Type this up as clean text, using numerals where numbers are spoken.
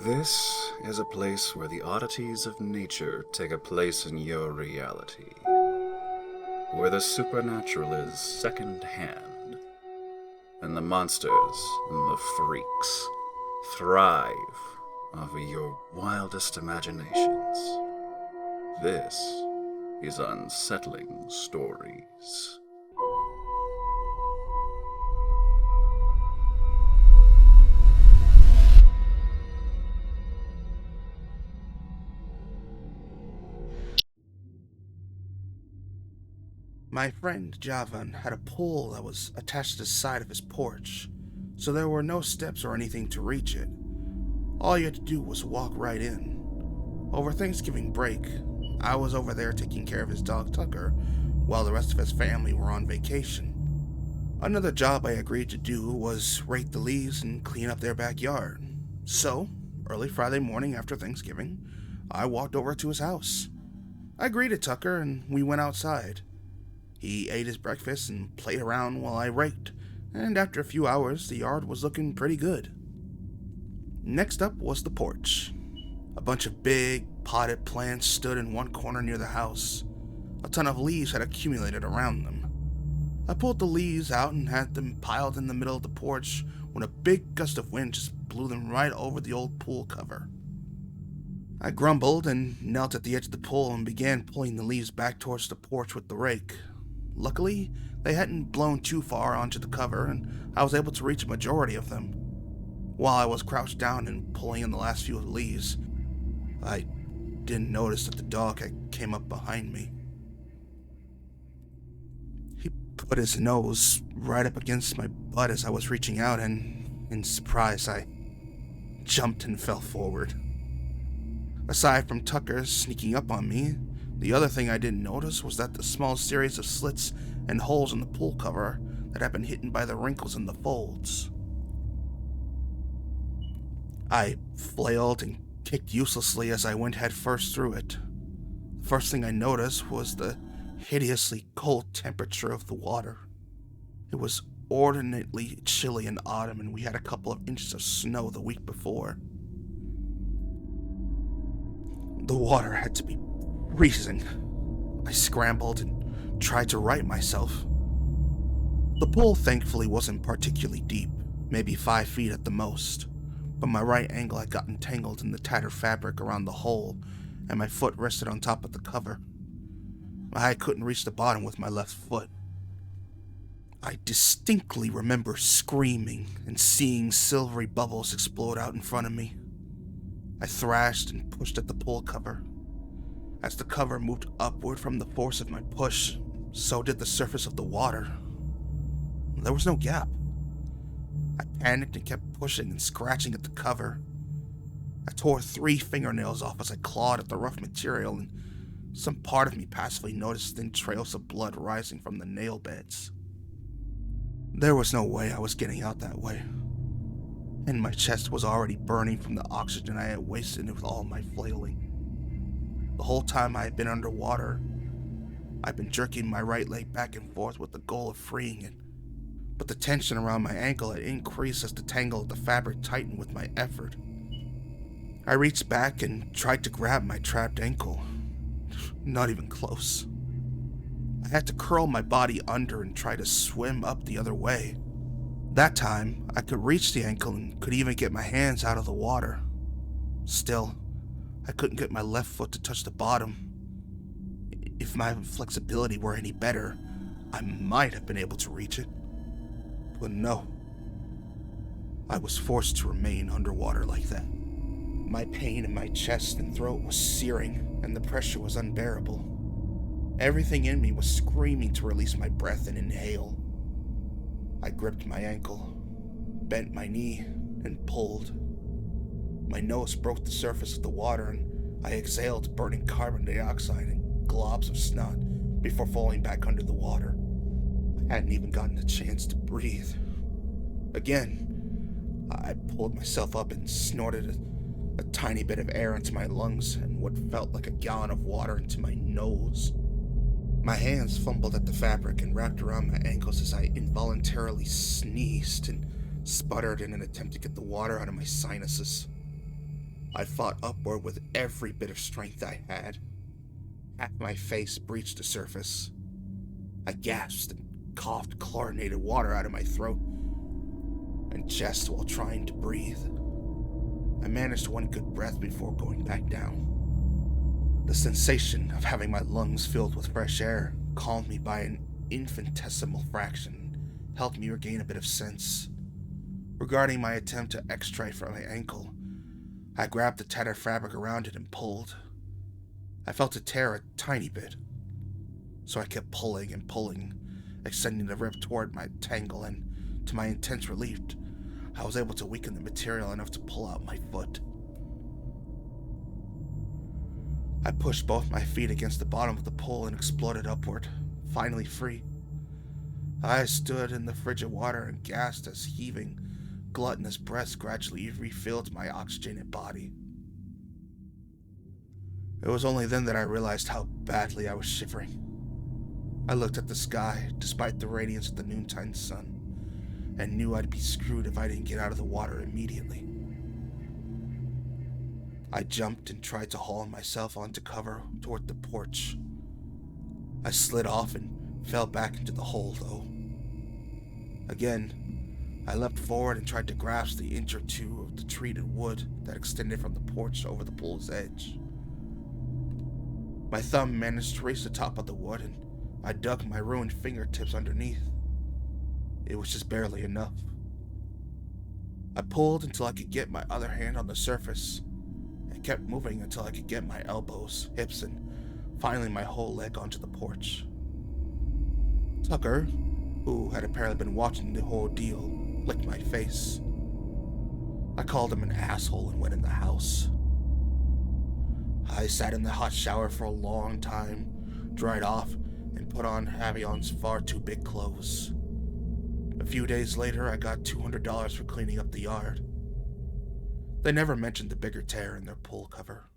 This is a place where the oddities of nature take a place in your reality, where the supernatural is second hand, and the monsters and the freaks thrive over your wildest imaginations. This is Unsettling Stories. My friend Javan had a pole that was attached to the side of his porch, so there were no steps or anything to reach it. All you had to do was walk right in. Over Thanksgiving break, I was over there taking care of his dog Tucker, while the rest of his family were on vacation. Another job I agreed to do was rake the leaves and clean up their backyard. So, early Friday morning after Thanksgiving, I walked over to his house. I greeted Tucker and we went outside. He ate his breakfast and played around while I raked, and after a few hours, the yard was looking pretty good. Next up was the porch. A bunch of big, potted plants stood in one corner near the house. A ton of leaves had accumulated around them. I pulled the leaves out and had them piled in the middle of the porch when a big gust of wind just blew them right over the old pool cover. I grumbled and knelt at the edge of the pool and began pulling the leaves back towards the porch with the rake. Luckily, they hadn't blown too far onto the cover, and I was able to reach a majority of them. While I was crouched down and pulling in the last few leaves, I didn't notice that the dog had came up behind me. He put his nose right up against my butt as I was reaching out, and in surprise, I jumped and fell forward. Aside from Tucker sneaking up on me, the other thing I didn't notice was that the small series of slits and holes in the pool cover that had been hidden by the wrinkles in the folds. I flailed and kicked uselessly as I went headfirst through it. The first thing I noticed was the hideously cold temperature of the water. It was inordinately chilly in autumn, and we had a couple of inches of snow the week before. The water had to be freezing. I scrambled and tried to right myself. The pool thankfully wasn't particularly deep, maybe 5 feet at the most, but my right ankle had gotten tangled in the tattered fabric around the hole, and my foot rested on top of the cover. I couldn't reach the bottom with my left foot. I distinctly remember screaming and seeing silvery bubbles explode out in front of me. I thrashed and pushed at the pool cover. As the cover moved upward from the force of my push, so did the surface of the water. There was no gap. I panicked and kept pushing and scratching at the cover. I tore 3 fingernails off as I clawed at the rough material, and some part of me passively noticed thin trails of blood rising from the nail beds. There was no way I was getting out that way, and my chest was already burning from the oxygen I had wasted with all my flailing. The whole time I had been underwater, I'd been jerking my right leg back and forth with the goal of freeing it, but the tension around my ankle had increased as the tangle of the fabric tightened with my effort. I reached back and tried to grab my trapped ankle. Not even close. I had to curl my body under and try to swim up the other way. That time, I could reach the ankle and could even get my hands out of the water. Still, I couldn't get my left foot to touch the bottom. If my flexibility were any better, I might have been able to reach it. But no. I was forced to remain underwater like that. My pain in my chest and throat was searing, and the pressure was unbearable. Everything in me was screaming to release my breath and inhale. I gripped my ankle, bent my knee, and pulled. My nose broke the surface of the water, and I exhaled burning carbon dioxide and globs of snot before falling back under the water. I hadn't even gotten a chance to breathe. Again, I pulled myself up and snorted a tiny bit of air into my lungs and what felt like a gallon of water into my nose. My hands fumbled at the fabric and wrapped around my ankles as I involuntarily sneezed and sputtered in an attempt to get the water out of my sinuses. I fought upward with every bit of strength I had. Half my face breached the surface. I gasped and coughed chlorinated water out of my throat and chest while trying to breathe. I managed one good breath before going back down. The sensation of having my lungs filled with fresh air calmed me by an infinitesimal fraction, helped me regain a bit of sense. Regarding my attempt to extract from my ankle, I grabbed the tattered fabric around it and pulled. I felt it tear a tiny bit, so I kept pulling and pulling, extending the rip toward my tangle, and to my intense relief, I was able to weaken the material enough to pull out my foot. I pushed both my feet against the bottom of the pole and exploded upward, finally free. I stood in the frigid water and gasped as heaving, gluttonous breaths gradually refilled my oxygenated body. It was only then that I realized how badly I was shivering. I looked at the sky, despite the radiance of the noontime sun, and knew I'd be screwed if I didn't get out of the water immediately. I jumped and tried to haul myself onto cover toward the porch. I slid off and fell back into the hole, though. Again, I leapt forward and tried to grasp the inch or two of the treated wood that extended from the porch over the pool's edge. My thumb managed to reach the top of the wood, and I dug my ruined fingertips underneath. It was just barely enough. I pulled until I could get my other hand on the surface, and kept moving until I could get my elbows, hips, and finally my whole leg onto the porch. Tucker, who had apparently been watching the whole deal, licked my face. I called him an asshole and went in the house. I sat in the hot shower for a long time, dried off, and put on Havion's far too big clothes. A few days later, I got $200 for cleaning up the yard. They never mentioned the bigger tear in their pool cover.